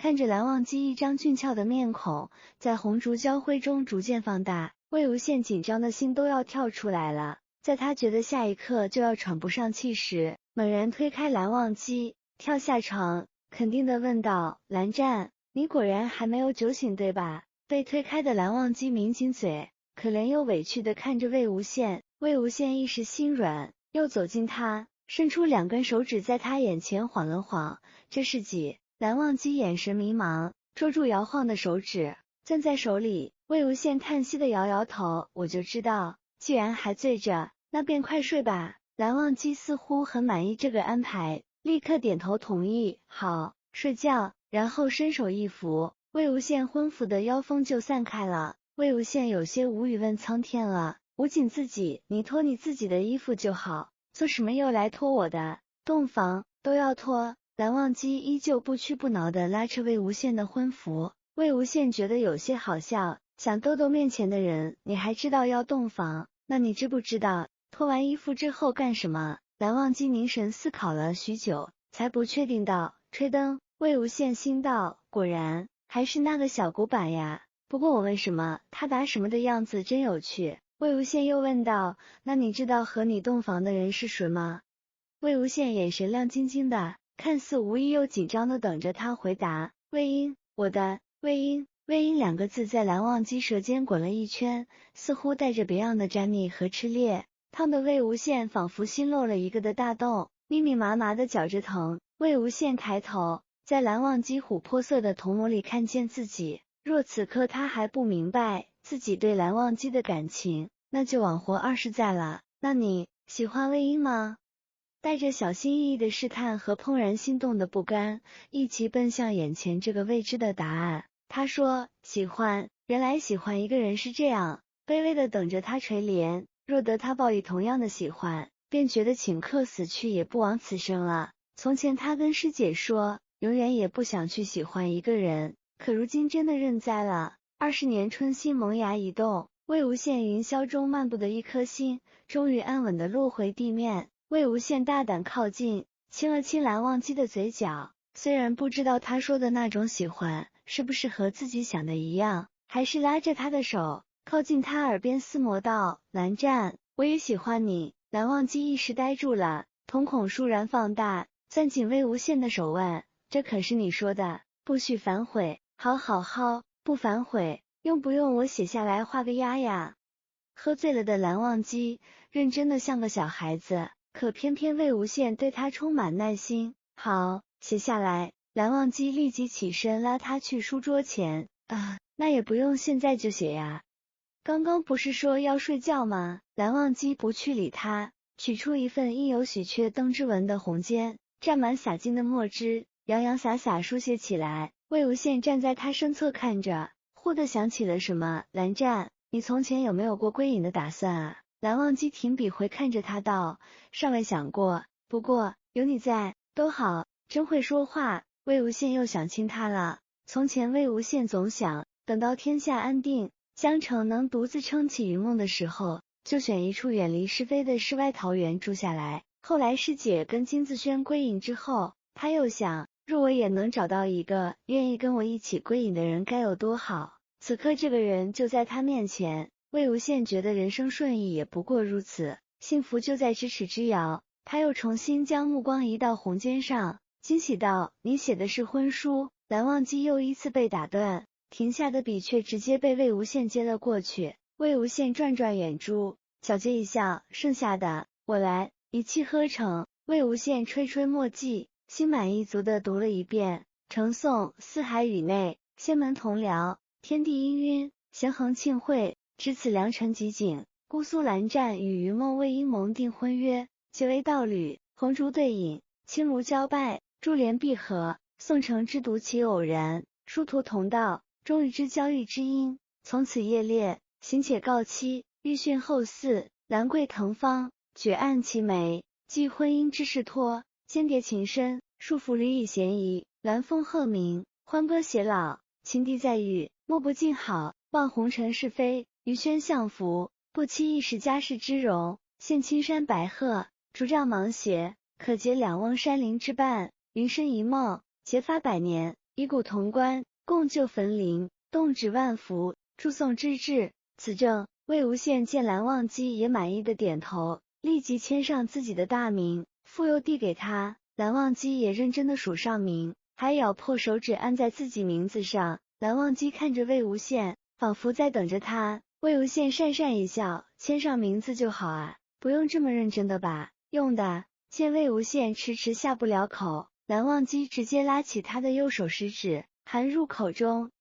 看着蓝忘机一张俊俏的面孔在红烛交辉中逐渐放大，魏无羡紧张的心都要跳出来了。在他觉得下一刻就要喘不上气时，猛然推开蓝忘机，跳下床，肯定地问道：蓝湛，你果然还没有酒醒对吧？被推开的蓝忘机抿紧嘴，可怜又委屈地看着魏无羡。魏无羡一时心软，又走近他，伸出2根手指在他眼前晃了晃。这是几？蓝忘机眼神迷茫，捉住摇晃的手指，攥在手里。魏无羡叹息地摇摇头，我就知道，既然还醉着，那便快睡吧。蓝忘机似乎很满意这个安排，立刻点头同意，好，睡觉。然后伸手一扶，魏无羡昏浮的妖风就散开了。魏无羡有些无语问苍天了，捂紧自己，你脱你自己的衣服就好，做什么又来脱我的？洞房都要脱。蓝忘机依旧不屈不挠地拉扯魏无羡的婚服。魏无羡觉得有些好笑，想逗逗面前的人，你还知道要洞房？那你知不知道脱完衣服之后干什么？蓝忘机凝神思考了许久，才不确定道：吹灯。魏无羡心道，果然还是那个小古板呀。不过我问什么，他答什么的样子真有趣。魏无羡又问道，那你知道和你洞房的人是谁吗？魏无羡眼神亮晶晶的，看似无意又紧张的等着他回答。魏婴，我的魏婴。魏婴2个字在蓝忘机舌尖滚了一圈，似乎带着别样的沾腻和炽烈，烫得魏无羡仿佛心漏了一个的大洞，密密麻麻的绞着疼。魏无羡抬头，在蓝忘机琥珀色的瞳眸里看见自己。若此刻他还不明白自己对蓝忘机的感情，那就枉活20载了。那你喜欢魏婴吗？带着小心翼翼的试探和怦然心动的不甘，一起奔向眼前这个未知的答案。他说喜欢。原来喜欢一个人是这样，卑微的等着他垂怜，若得他报以同样的喜欢，便觉得顷刻死去也不枉此生了。从前他跟师姐说，永远也不想去喜欢一个人，可如今真的认栽了。20年春心萌芽一动，魏无羡云霄中漫步的一颗心，终于安稳地落回地面。魏无羡大胆靠近，亲了亲蓝忘机的嘴角，虽然不知道他说的那种喜欢是不是和自己想的一样，还是拉着他的手靠近他耳边厮磨道：蓝湛，我也喜欢你。蓝忘机一时呆住了，瞳孔倏然放大，攥紧魏无羡的手问：这可是你说的，不许反悔？好，不反悔。用不用我写下来画个押呀？喝醉了的蓝忘机认真的像个小孩子，可偏偏魏无羡对他充满耐心。好，写下来。蓝忘机立即起身拉他去书桌前。那也不用现在就写呀。刚刚不是说要睡觉吗？蓝忘机不去理他，取出一份印有许阙灯之纹的红笺，蘸满洒金的墨汁，洋洋洒洒书写起来。魏无羡站在他身侧看着，忽地想起了什么。蓝湛，你从前有没有过归隐的打算啊？蓝忘机停笔回看着他道，尚未想过，不过有你在，都好。真会说话。魏无羡又想亲他了。从前魏无羡总想，等到天下安定，江城能独自撑起云梦的时候，就选一处远离是非的世外桃源住下来。后来师姐跟金自轩归隐之后，他又想，若我也能找到一个愿意跟我一起归隐的人该有多好。此刻这个人就在他面前，魏无羡觉得人生顺意也不过如此，幸福就在咫尺之遥。他又重新将目光移到红笺上，惊喜道：你写的是婚书。蓝忘机又一次被打断，停下的笔却直接被魏无羡接了过去。魏无羡转转眼珠，皎洁一笑，剩下的我来，一气呵成。魏无羡吹吹墨迹，心满意足地读了一遍。呈颂四海宇内，仙门同僚，天地氤氲，咸衡庆会，至此良辰吉景。姑苏蓝湛与云梦魏婴盟订婚约，结为道侣，红烛对饮，青庐交拜，珠联璧合。宋城之独其偶然，殊途同道，终于知交易之因。从此夜猎，行且告期，欲讯后嗣。兰桂腾芳，举案齐眉，寄婚姻之事托。间谍情深，束缚旅以嫌疑。鸾峰鹤鸣，欢歌偕老。情敌在御，莫不尽好。望红尘是非，于轩相扶。不期一时家世之荣，现青山白鹤，竹杖芒鞋。可结两翁山林之伴，云深一梦。结发百年，以古潼关，共救汾陵，动止万福，祝颂之至。此政，魏无羡见蓝忘机也满意的点头，立即签上自己的大名，复又递给他。蓝忘机也认真的署上名，还咬破手指按在自己名字上。蓝忘机看着魏无羡，仿佛在等着他。魏无羡讪讪一笑，签上名字就好啊，不用这么认真的吧？用的。见魏无羡迟迟下不了口，蓝忘机直接拉起他的右手食指，含入口中，